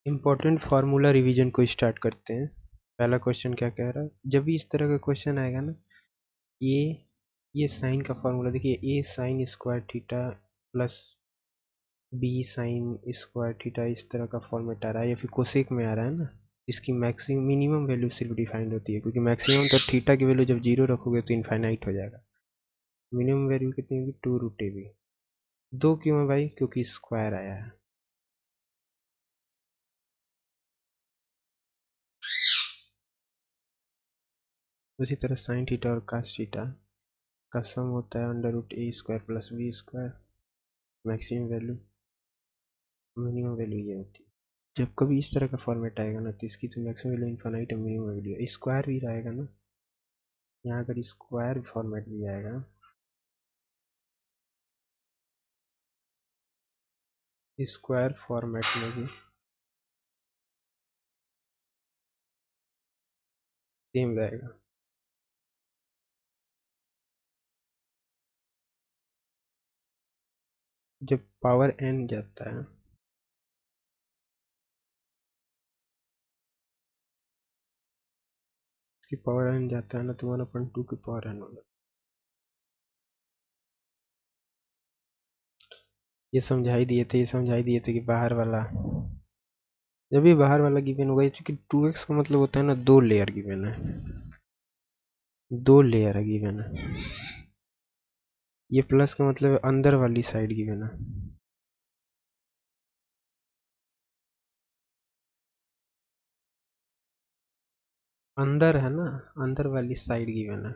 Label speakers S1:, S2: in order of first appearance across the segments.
S1: Important formula revision को start करते हैं। पहला क्वेश्चन क्या कह रहा है, जब भी इस तरह का क्वेश्चन आएगा ना, ये साइन का फार्मूला देखिए, A sine square theta plus B sine square theta, इस तरह का फॉर्मेट आ रहा है, या फिर कोसेक में आ रहा है ना, इसकी मैक्सिमम मिनिमम वैल्यू सिर्फ डिफाइंड होती है, क्योंकि मैक्सिमम तो थीटा की वैल्यू जब जीरो रखोगे तो इनफाइनाइट हो जाएगा। मिनिमम वैल्यू कितनी होगी, 2√ab। दो क्यों है भाई, क्योंकि स्क्वायर आया है। उसी तरह साइन थीटा और कास थीटा का सम होता है √a² plus b²। Maximum value minimum value ये होती है। जब कभी इस तरह का फॉर्मेट आएगा ना, तो इसकी तो मैक्सिमम वैल्यू इनफाइनाइट और मिनिमम वैल्यू स्क्वायर भी रहेगा ना, यहाँ अगर स्क्वायर फॉर्मेट भी आएगा, स्क्वायर फॉर्मेट में भी सेम रहेगा। जब पावर n जाता है, इसकी पावर n जाता है ना, तो 1/2 की पावर n होगा। ये समझाई दिए थे, कि बाहर वाला, जब भी बाहर वाला गिवन होगा, क्योंकि 2x का मतलब होता है ना, 2 लेयर गिवन है, 2 लेयर गिवन है। ये प्लस का मतलब अंदर वाली साइड गिवन है। अंदर है ना, अंदर वाली साइड गिवन है।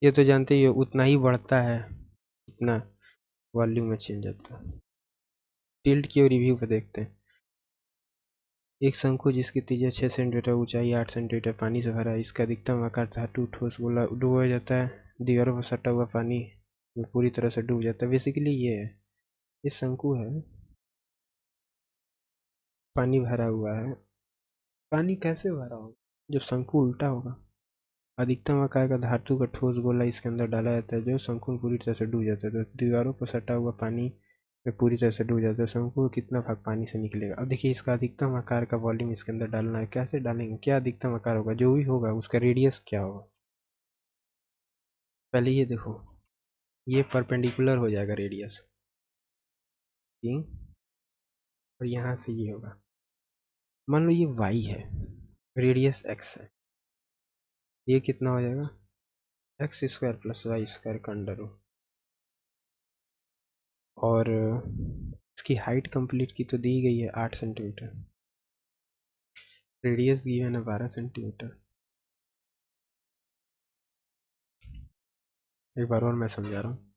S1: ये तो जानते ही हो, उतना ही बढ़ता है इतना वॉल्यूम में चेंज होता है। टिल्ट की और रिव्यू पे देखते हैं। एक शंकु जिसकी त्रिज्या 6 सेंटीमीटर, ऊंचाई 8 सेंटीमीटर, पानी से भरा है। इसका अधिकतम आकार धातु ठोस गोला डूब जाता है, दीवारों पर सटा हुआ पानी में पूरी तरह से डूब जाता है। बेसिकली ये है, ये शंकु है, पानी भरा हुआ है। पानी कैसे भरा होगा, जब शंकु उल्टा होगा। अधिकतम आकार का धातु का ठोस गोला इसके अंदर डाला जाता है, जो शंकु में पूरी तरह से डूब जाता है। तो दीवारों पर सटा हुआ पानी में पूरी तरह से डूब जाता है। शंकु को कितना भाग पानी से निकलेगा। अब देखिए, इसका अधिकतम आकार का वॉल्यूम इसके अंदर डालना है। कैसे डालेंगे, क्या अधिकतम आकार होगा, जो भी होगा उसका रेडियस क्या होगा। पहले ये देखो, ये परपेंडिकुलर हो जाएगा रेडियस, और यहाँ से ये होगा। मान लो ये y है, रेडियस x है, ये कितना हो जाएगा, x² प्लस y² का अंडर रूट। और इसकी हाइट कंप्लीट की तो दी गई है 8 सेंटीमीटर, रेडियस गिवन है 12 सेंटीमीटर। एक बार और मैं समझा रहा हूँ।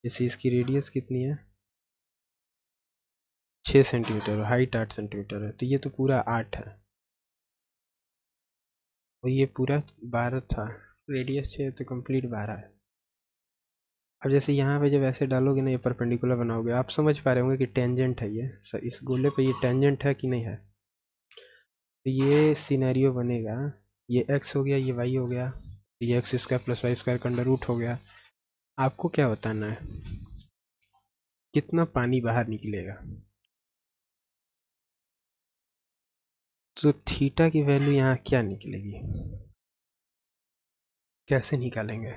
S1: जैसे इसकी रेडियस कितनी है, 6 सेंटीमीटर, और हाइट 8 सेंटीमीटर है, तो ये तो पूरा 8 है, और ये पूरा 12 था। रेडियस 6 है तो कंप्लीट 12 है। अब जैसे यहाँ पे जब ऐसे डालोगे ना, ये परपेंडिकुलर बनाओगे, आप समझ पा रहे होंगे कि टेंजेंट है ये, इस गोले पे ये टेंजेंट है कि नहीं है। तो ये सिनेरियो बनेगा, ये x हो गया, ये y हो गया, ये x² प्लस y² का अंडर रूट हो गया। आपको क्या बताना है, कितना पानी बाहर निकलेगा। तो थीटा की वैल्यू यहाँ क्या निकलेगी, कैसे निकालेंगे।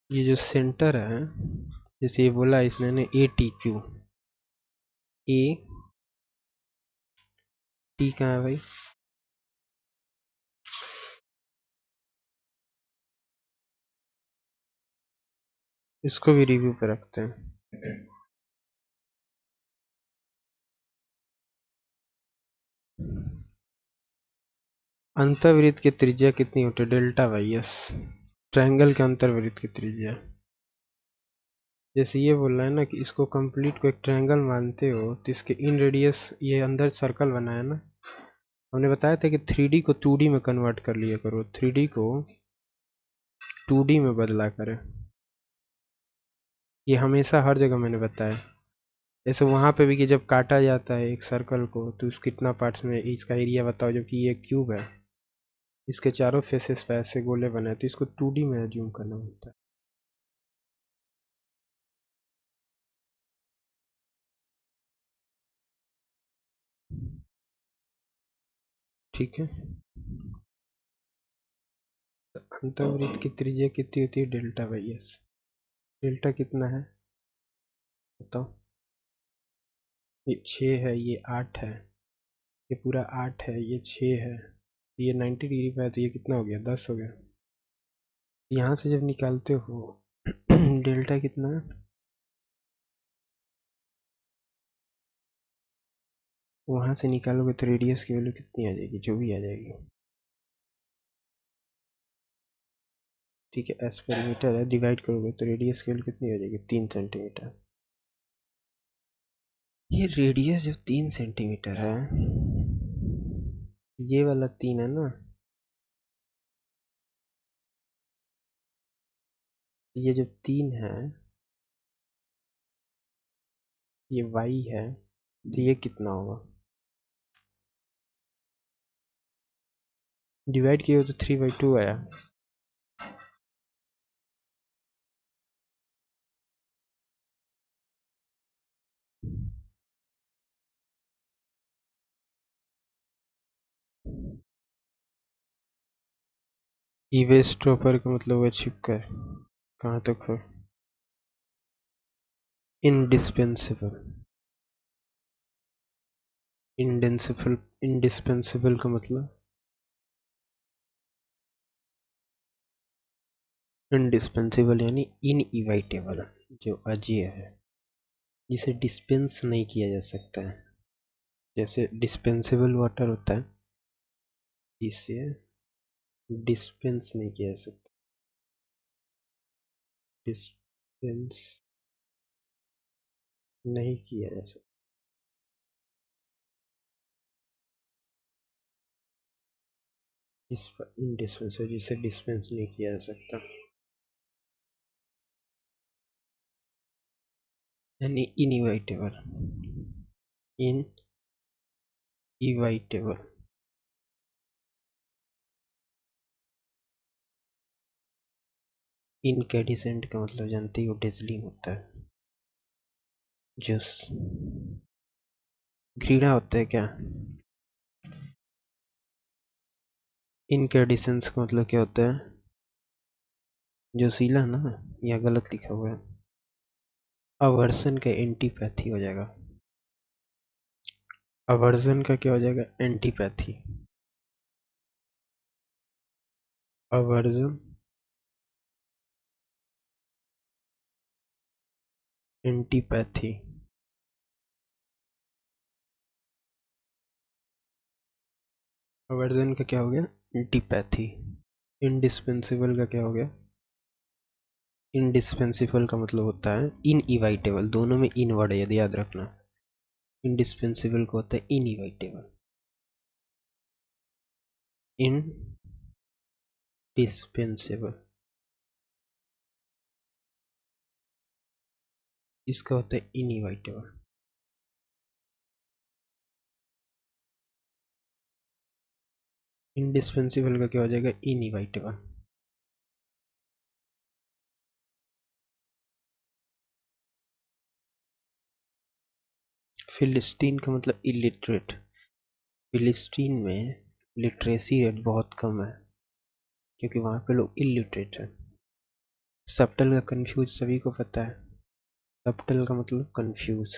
S1: ये जो सेंटर है, जैसे ये बोला इसने ने ATQ, ए टी कहाँ है भाई, इसको भी रिव्यू पे रखते हैं। अंतर्वृत्त की त्रिज्या कितनी होती है, डेल्टा वाई एस, ट्रायंगल के अंतर्वृत्त की त्रिज्या। जैसे ये बोल रहा है ना कि इसको कंप्लीट को एक ट्रायंगल मानते हो, तो इसके इन रेडियस, ये अंदर सर्कल बनाया ना, हमने बताया था कि 3D को 2D में कन्वर्ट कर लिया करो, 3D को 2D में बदला करें। ये हमेशा हर जगह मैंने बताया। ऐसे वहाँ पे भी कि जब काटा जाता है एक सर्कल को तो उस कितना पार्ट्स में इसका एरिया बताओ, जबकि ये क्यूब है, इसके चारों फेसेस पे ऐसे गोले बने हैं, तो इसको 2D में एज्यूम करना होता है। ठीक है, अंतःवृत्त की त्रिज्या कितनी होती है? Delta by S. डेल्टा कितना है बताओ? ये 6 है, ये 8 है, ये पूरा 8 है, ये 6 है, ये 90 डिग्री पे है, तो ये कितना हो गया? 10 हो गया। यहाँ से जब निकालते हो डेल्टा कितना है? वहाँ से निकालोगे तो रेडियस की वैल्यू कितनी आ जाएगी? जो भी आ जाएगी। ठीक है, एस पर मीटर है, डिवाइड करोगे तो रेडियस की वैल्यू कितनी हो जाएगी? 3 सेंटीमीटर। ये रेडियस जो 3 सेंटीमीटर है, ये वाला 3 है ना, ये जो 3 है, ये वाई है, तो ये कितना होगा? डिवाइड किए हो तो 3/2 आया। ईवेस्ट्रोपर का मतलब हुआ छिपकर। कहाँ तक है? इंडिस्पेंसिबल। इंडेंसिबल, इंडिस्पेंसिबल का मतलब? इंडिस्पेंसिबल यानी इनइवाइटेबल, जो अजेय है, जिसे डिस्पेंस नहीं किया जा सकता है। जैसे डिस्पेंसिबल वाटर होता है, जिसे डिस्पेंस नहीं किया जा सकता। डिस्पेंस नहीं किया जा सकता। इंडिस्पेंसिबल, जिसे डिस्पेंस नहीं किया जा सकता, यानी इनइवाइटेबल। इनइवाइटेबल। इनकैडिसेंट का मतलब जानते ही हो, डेजलिंग होता है। जूस। घृणा होता है क्या? इनकैडिसेंस का मतलब क्या होता है? जोशीला ना, या गलत लिखा हुआ है? अवर्सन का एंटीपैथी हो जाएगा। अवर्जन का क्या हो जाएगा? एंटीपैथी। Aversion, antipathy. अवर्जन का क्या हो गया? एंटीपैथी। इंडिस्पेंसिबल का क्या हो गया? इंडिस्पेंसिबल का मतलब होता है इनइवाइटेबल, दोनों में इन वर्ड है, यदि याद रखना। इंडिस्पेंसिबल को होता है इनइवाइटेबल। इनडिस्पेंसिबल, इसका होता है इनइवाइटेबल। इंडिस्पेंसिबल का क्या हो जाएगा? इनइवाइटेबल। फिलिस्टीन का मतलब इलिटरेट। फिलिस्टीन में लिटरेसी रेट बहुत कम है, क्योंकि वहाँ पे लोग इलिटरेट हैं। सबटल का कंफ्यूज सभी को पता है। सबटल का मतलब कंफ्यूज।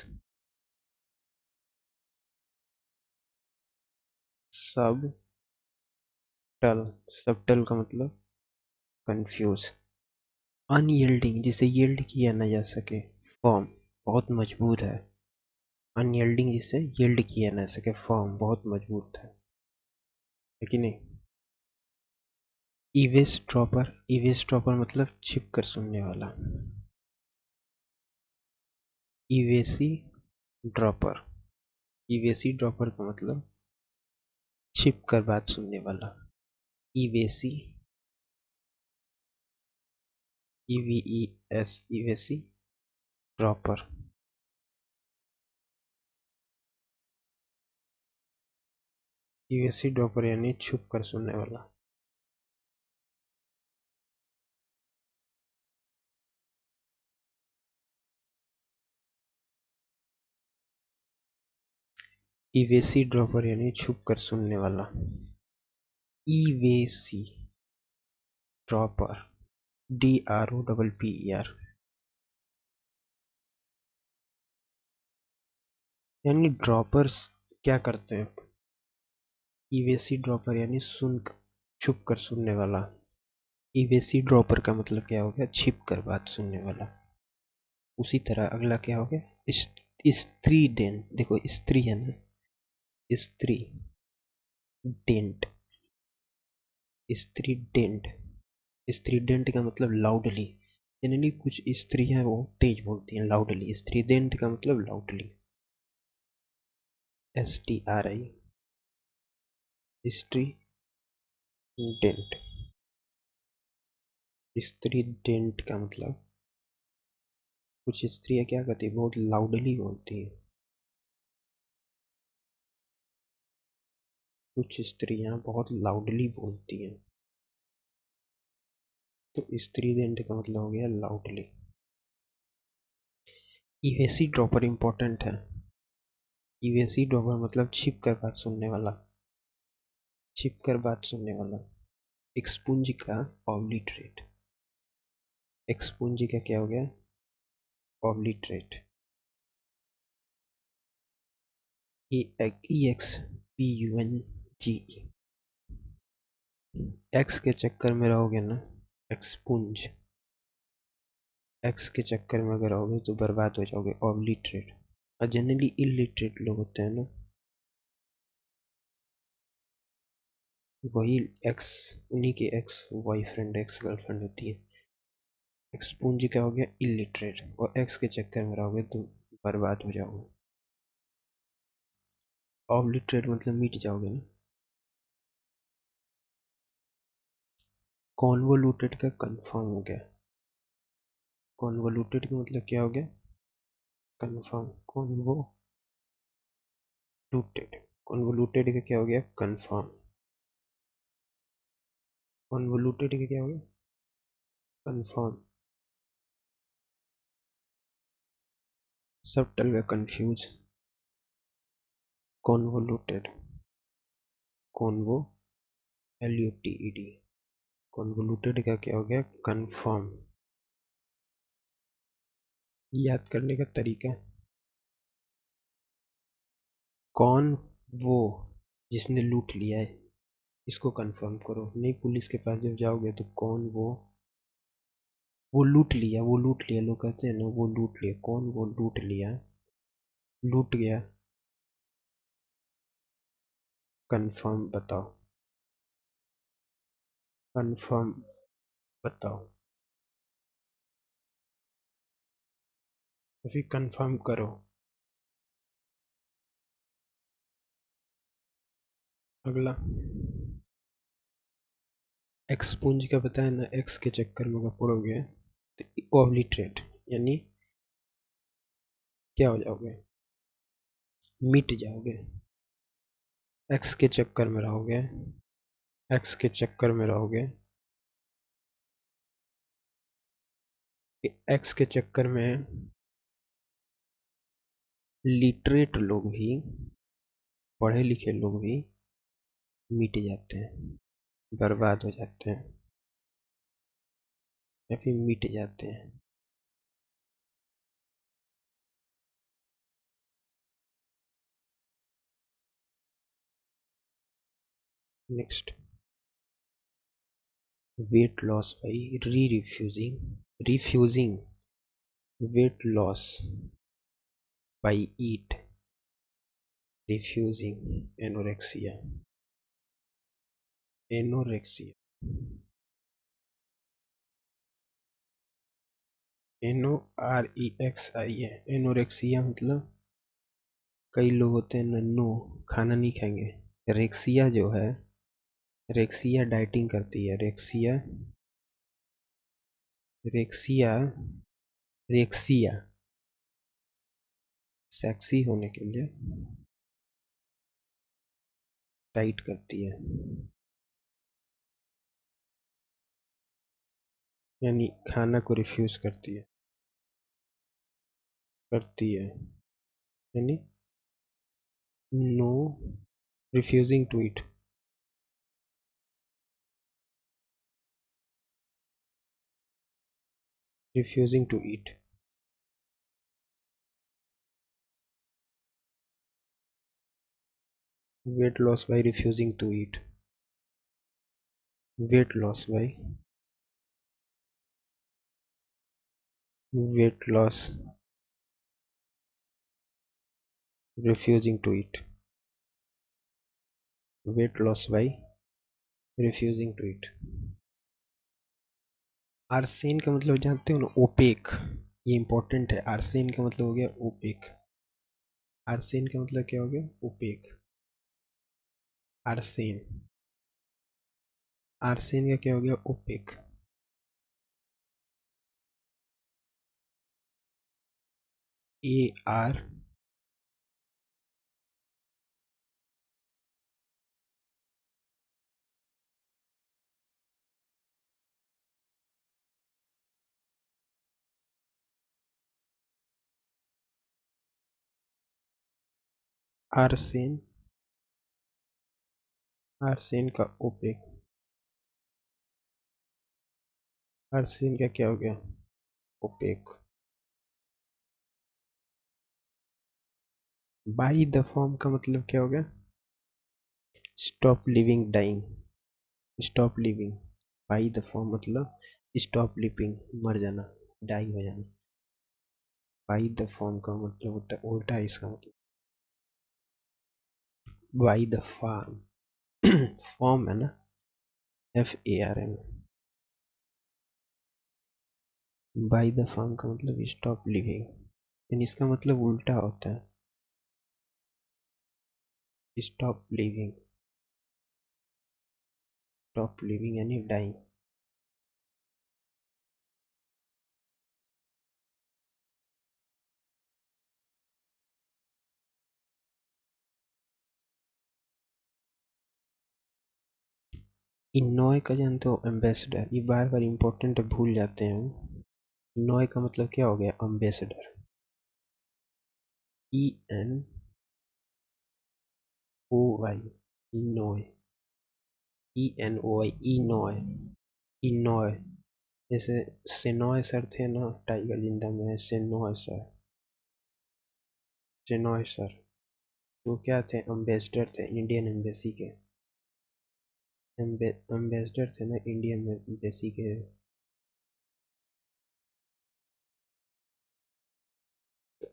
S1: सब टल, सबटल का मतलब कंफ्यूज। अनयील्डिंग, जिसे यील्ड किया न जा सके, फॉर्म बहुत मजबूत है। अनयील्डिंग, जिसे यील्ड किया न सके, फॉर्म बहुत मजबूत है कि नहीं? इवेस ड्रॉपर, इवेस ड्रॉपर मतलब छिप कर सुनने वाला। इवेसी ड्रॉपर, इवेसी ड्रॉपर का मतलब छिप कर बात सुनने वाला। इवेसी, EVES, इवेसी ड्रॉपर। यूएससी ड्रॉपर यानी छुप कर सुनने वाला। ईवेसी ड्रॉपर यानी छुप कर सुनने वाला। ईवेसी ड्रॉपर, DROPPER, यानी ड्रॉपर्स क्या करते हैं। ईवेसी ड्रॉपर यानी छुप कर सुनने वाला। ईवेसी ड्रॉपर का मतलब क्या हो गया, छिप कर बात सुनने वाला। उसी तरह अगला क्या हो गया, स्त्री डेंट। देखो स्त्री है ना, स्त्री डेंट, स्त्री डेंट। स्त्री डेंट का मतलब लाउडली, यानी कुछ स्त्रियां वो तेज बोलती हैं लाउडली। स्त्री डेंट का मतलब लाउडली, STRI, स्त्री डेंट। स्त्री डेंट का मतलब कुछ स्त्रियां क्या करती है, बहुत लाउडली बोलती हैं। कुछ स्त्रियां बहुत लाउडली बोलती हैं, तो स्त्रीडेंट का मतलब हो गया लाउडली। ईवेसी ड्रॉपर इंपॉर्टेंट है। ईवेसी ड्रॉपर मतलब छिप कर बात सुनने वाला, छिप कर बात सुनने वाला। एक्सपुंज का ऑब्लिटरेट, एक्सपुंज का क्या हो गया, ऑब्लिटरेट। EXPUNG, एक्स के चक्कर में रहोगे ना, एक्सपुंज, एक्स के चक्कर में अगर रहोगे तो बर्बाद हो जाओगे, ऑब्लिटरेट। और जनरली इलिटरेट लोग होते हैं ना, वही एक्स, उन्हीं के एक्स बॉयफ्रेंड एक्स गर्लफ्रेंड होती है। एक्सपूंजी क्या हो गया, इलिटरेट। और एक्स के चक्कर में रहोगे तो बर्बाद हो जाओगे। ऑब्लिटरेट मतलब मिट जाओगे ना। कॉन्वोलूटेड का कंफर्म हो गया। कॉन्वोलूटेड का मतलब क्या हो गया, कंफर्म। कॉन्वोलूटेड, कॉन्वोलूटेड का क्या हो गया, कंफर्म। कॉन्वोलूटेड का क्या हो गया, कंफर्म। सबटल का कंफ्यूज, कॉन्वोलूटेड, कॉन्वो LUTED। कॉन्वोलूटेड का क्या हो गया, कंफर्म। याद करने का तरीका, कौन वो जिसने लूट लिया है, इसको कंफर्म करो। नहीं, पुलिस के पास जब जाओगे तो कौन वो लूट लिया, वो लूट लिया, लोग कहते हैं ना वो लूट लिया, कौन वो लूट लिया, लूट गया, कंफर्म बताओ, कंफर्म बताओ, तो फिर कंफर्म करो। अगला एक्सपुंज का बताया ना, एक्स के चक्कर में अगर पड़ोगे तो ऑब्लिटरेट यानी क्या हो जाओगे, मिट जाओगे। एक्स के चक्कर में रहोगे, एक्स के चक्कर में रहोगे, एक्स के चक्कर में लिटरेट लोग भी, पढ़े लिखे लोग भी मिट जाते हैं, बर्बाद हो जाते हैं, या फिर मिट जाते हैं। Next, weight loss by refusing weight loss by eat, refusing anorexia, anorexia, NOREXIA, anorexia मतलब कई लोग होते हैं नन्नू, खाना नहीं खाएंगे। रेक्सिया जो है, रेक्सिया डाइटिंग करती है, रेक्सिया, रेक्सिया, रेक्सिया सेक्सी होने के लिए टाइट करती है, यानी खाना को रिफ्यूज करती है यानी no refusing to it, refusing to eat, weight loss by refusing to eat, weight loss by weight loss refusing to eat, weight loss by refusing to eat। आर्सेन का मतलब जानते हो ना, ओपेक, ये इंपॉर्टेंट है। आर्सेन का मतलब हो गया ओपेक, आर्सेन का मतलब क्या हो गया, ओपेक। आर्सेन, आर्सेन का क्या हो गया, ओपेक। ए आर आर्सेन, आर्सेन का ओपेक, आर्सेन का क्या हो गया, ओपेक। बाई द फॉर्म का मतलब क्या हो गया, stop living dying, stop living. By the form मतलब स्टॉप लिविंग, मर जाना, डाई हो जाना। बाई द फॉर्म का मतलब होता है उल्टा है इसका मतलब, बाई द फार्म, फॉर्म है ना, FARM। बाई द फार्म का मतलब स्टॉप लिविंग, यानी इसका मतलब उल्टा होता है, स्टॉप लिविंग, स्टॉप लिविंग यानी डाइंग। इनोय का जानते हो, एम्बेसडर, ये बार बार इंपॉर्टेंट है, भूल जाते हैं हम। इनोय का मतलब क्या हो गया, एम्बेसडर, ENOY, इनोय, ENOY, इनोय, इनोय। जैसे सेनोय सर थे ना टाइगर जिंदा में, सेनोय सर, सेनोय सर, वो क्या थे, एम्बेसडर थे इंडियन एम्बेसी के, एम्बेसडर थे ना इंडियन एम्बेसी के।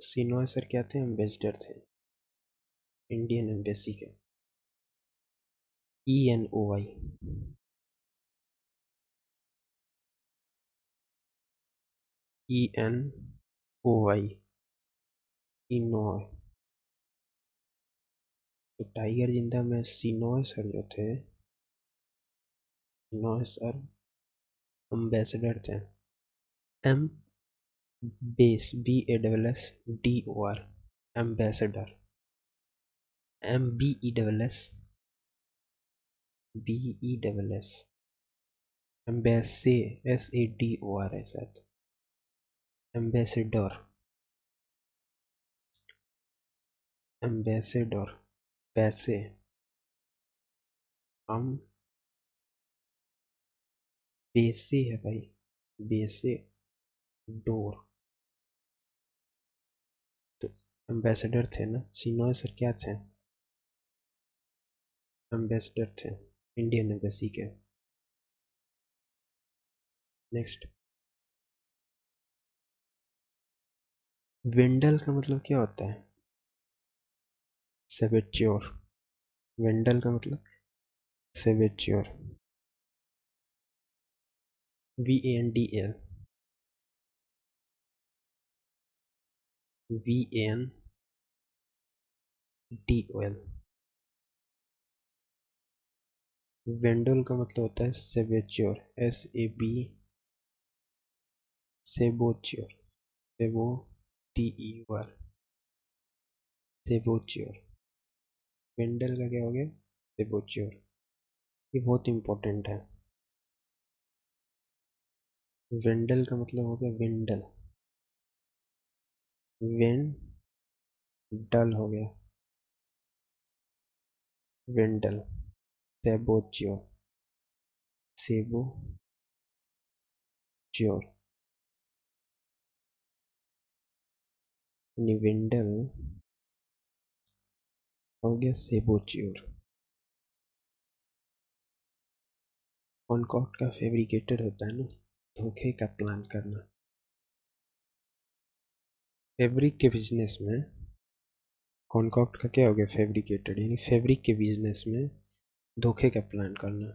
S1: सिनोय सर क्या थे, एम्बेसडर थे इंडियन एम्बेसी के। ENOY, ENOY, इनोय। तो टाइगर जिंदा में सिनोय सर जो थे, सिनोय सर एम्बेसडर थे। एम बेस, BASSDOR, एम्बेसडर। BESS, एम्बेसे, SADOR है शायद, एम्बेसडर, एम्बेसडर, पैसे, हम बेसे है भाई, बेसे डोर। तो एम्बेसडर थे ना, सिनोय सर क्या थे, एम्बेसडर थे इंडियन एम्बेसी के। नेक्स्ट, वेंडल का मतलब क्या होता है, सेवेच्योर, वेंडल का मतलब सेवेच्योर, VANDL, VANDOL। वेंडल का मतलब होता है सेवेच्योर, सेबोच्योर, सेबोट्योर, सेबोच्योर। वेंडल का क्या हो गया, सेबोच्योर, ये बहुत इम्पोर्टेंट है। वेंडल का मतलब हो गया वेंडल, वेंडल हो गया वेंडल। सेबोच्योर, सेबोच्योर यानी वेंडल हो गया सेबोच्योर। कॉनकॉर्ड का फैब्रिकेटर होता है ना, धोखे का प्लान करना। फैब्रिक के बिजनेस में कॉनकॉर्ड का क्या हो गया फैब्रिकेटेड, यानी फैब्रिक के बिजनेस में धोखे का प्लान करना।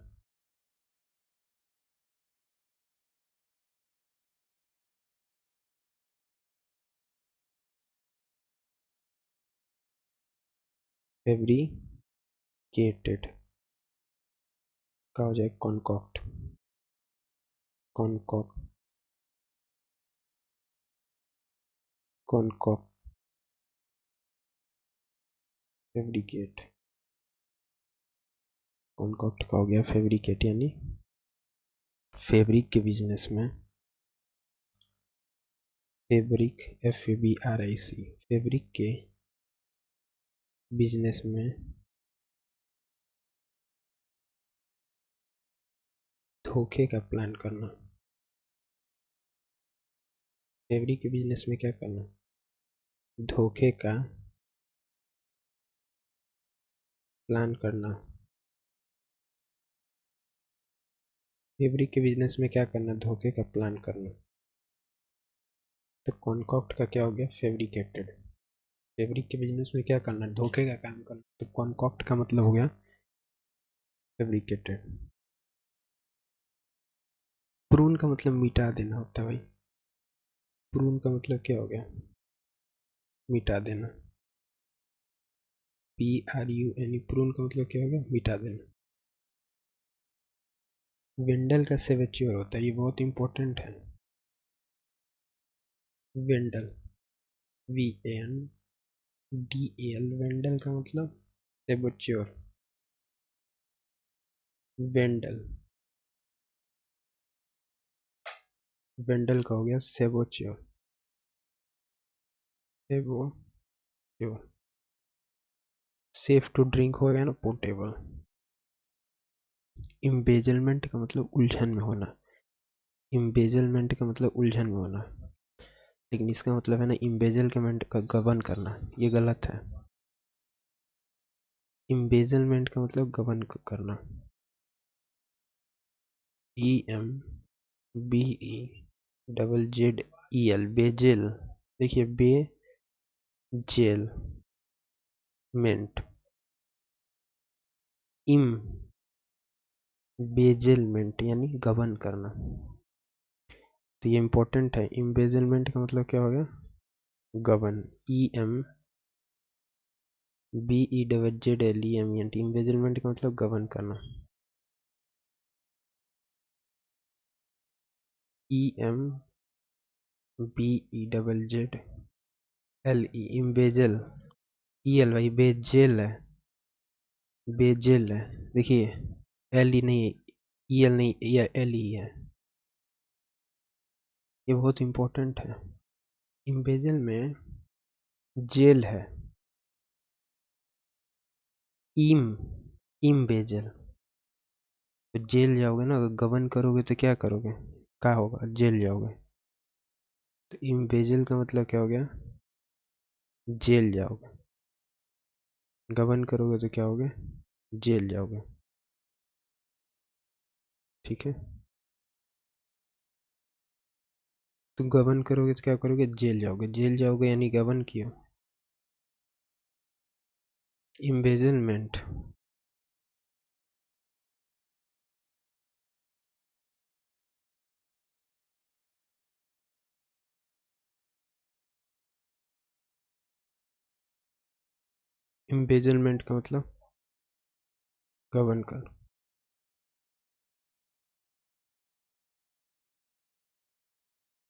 S1: फैब्रिकेटेड का हो जाए कॉनकॉक्ट, कॉनकॉक्ट, कॉनकॉक्ट, फैब्रिकेट। कॉनकॉक्ट का हो गया फैब्रिकेट, यानी फैब्रिक के बिजनेस में, फैब्रिक FABRIC, फैब्रिक के बिजनेस में धोखे का प्लान करना। फैब्रिक के बिजनेस में क्या करना, धोखे का प्लान करना। फैब्रिक के बिजनेस में क्या करना, धोखे का प्लान करना। तो कॉनकॉक्ट का क्या हो गया फैब्रिकेटेड, फैब्रिक के बिजनेस में क्या करना, धोखे का काम करना। तो कॉनकॉक्ट का मतलब हो गया फैब्रिकेटेड। प्रून का मतलब मिटा देना होता है भाई, प्रून का मतलब क्या हो गया, मिटा देना। PRUN, प्रून का मतलब क्या होगा, मिटा देना। वेंडल का सेवेच्योर होता है, ये बहुत इंपॉर्टेंट है। वेंडल, VANDAL, वेंडल का मतलब सेवेच्योर, वेंडल, वेंडल का हो गया सेवेच्योर, सेवेच्योर। सेफ टू ड्रिंक हो गया ना, पोर्टेबल। इम्बेजलमेंट का मतलब उलझन में होना, इम्बेजलमेंट का मतलब उलझन में होना, लेकिन इसका मतलब है ना इम्बेजलमेंट का गबन करना, ये गलत है। इम्बेजलमेंट का मतलब गबन करना, EMBEZZEL, बेजेल। देखिए बेजेलमेंट, इम्बेजलमेंट यानी गबन करना, तो ये इंपॉर्टेंट है। इम्बेजलमेंट का मतलब क्या हो गया, गबन। EMBEZZLEMENT, इम्बेजलमेंट का मतलब गबन करना। EMBEZZLE, इम्बेजल, EL भाई बेजेल है, बेजेल है। देखिए LE नहीं, EL नहीं, ये LE है, ये बहुत इंपॉर्टेंट है। इम्बेजल में जेल है, इम इम्बेजल, तो जेल जाओगे ना, अगर गबन करोगे तो क्या करोगे, क्या होगा, जेल जाओगे। तो इम्बेजल का मतलब क्या हो गया, जेल जाओगे। गबन करोगे तो क्या होगे, जेल जाओगे। ठीक है, तो गबन करोगे तो क्या करोगे, जेल जाओगे, जेल जाओगे यानी गबन किया। इम्बेजलमेंट, इम्बेजलमेंट का मतलब गबन कर।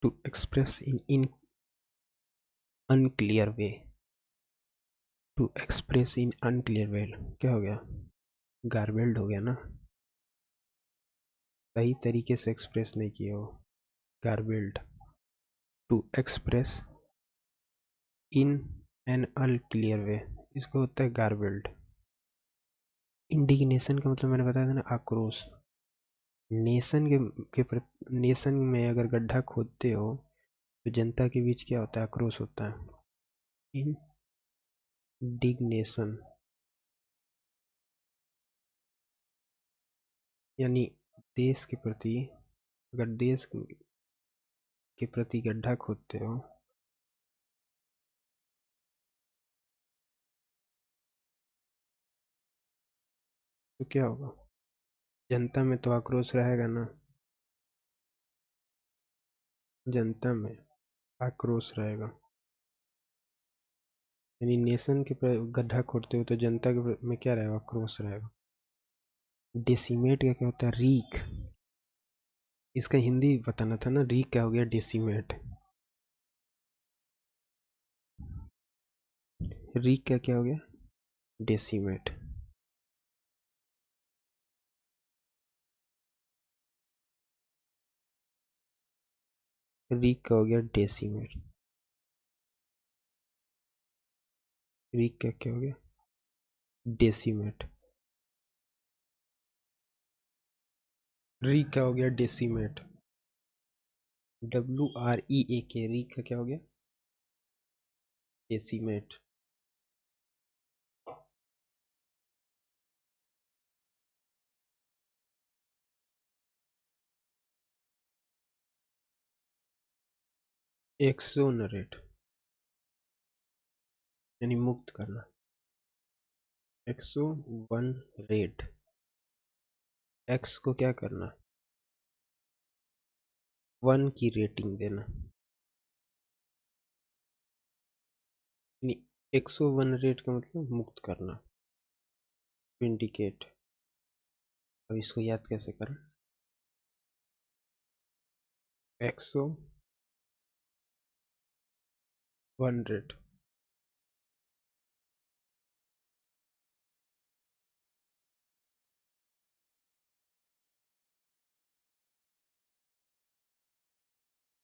S1: To express in unclear way, to express in unclear way क्या हो गया, गार्बेल्ड हो गया ना, सही तरीके से एक्सप्रेस नहीं किए हो। Garbled, to express in an unclear way, इसको होता है गार्बेल्ड। इंडिग्नेशन का मतलब मैंने बताया था ना, आक्रोश। नेशन नेशन में अगर गड्ढा खोदते हो तो जनता के बीच क्या होता है, आक्रोश होता है। इंडिग्नेशन यानी देश के प्रति, अगर देश के प्रति गड्ढा खोदते हो तो क्या होगा, जनता में तो आक्रोश रहेगा ना, जनता में आक्रोश रहेगा। यानी नेशन के गड्ढा खोदते हो तो जनता के में क्या रहेगा, आक्रोश रहेगा। डेसिमेट का क्या होता है, रीख। इसका हिंदी बताना था ना, रीख क्या हो गया, डेसिमेट। रीख का क्या हो गया, डेसिमेट। रीख का हो गया डेसिमेट। रीख का क्या हो गया, डेसिमेट। रीख का हो गया डेसिमेट, WREAK। रीख का क्या हो गया, डेसिमेट। एक्सोनरेट यानी मुक्त करना। एक्सो वन रेट, एक्स को क्या करना, वन की रेटिंग देना। यानी 101 रेट का मतलब मुक्त करना, विंडिकेट। अब इसको याद कैसे करें, 101 रेट।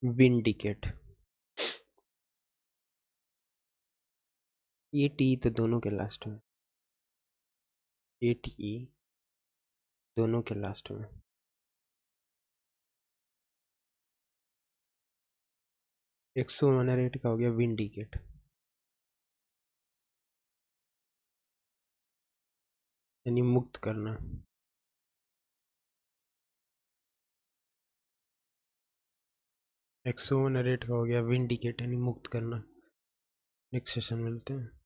S1: विंडिकेट, ATE तो दोनों के लास्ट में, ATE दोनों के लास्ट में। 101 रेट का हो गया विंडिकेट, यानी मुक्त करना। 101 रेट का हो गया विंडिकेट यानी मुक्त करना। नेक्स्ट सेशन मिलते हैं।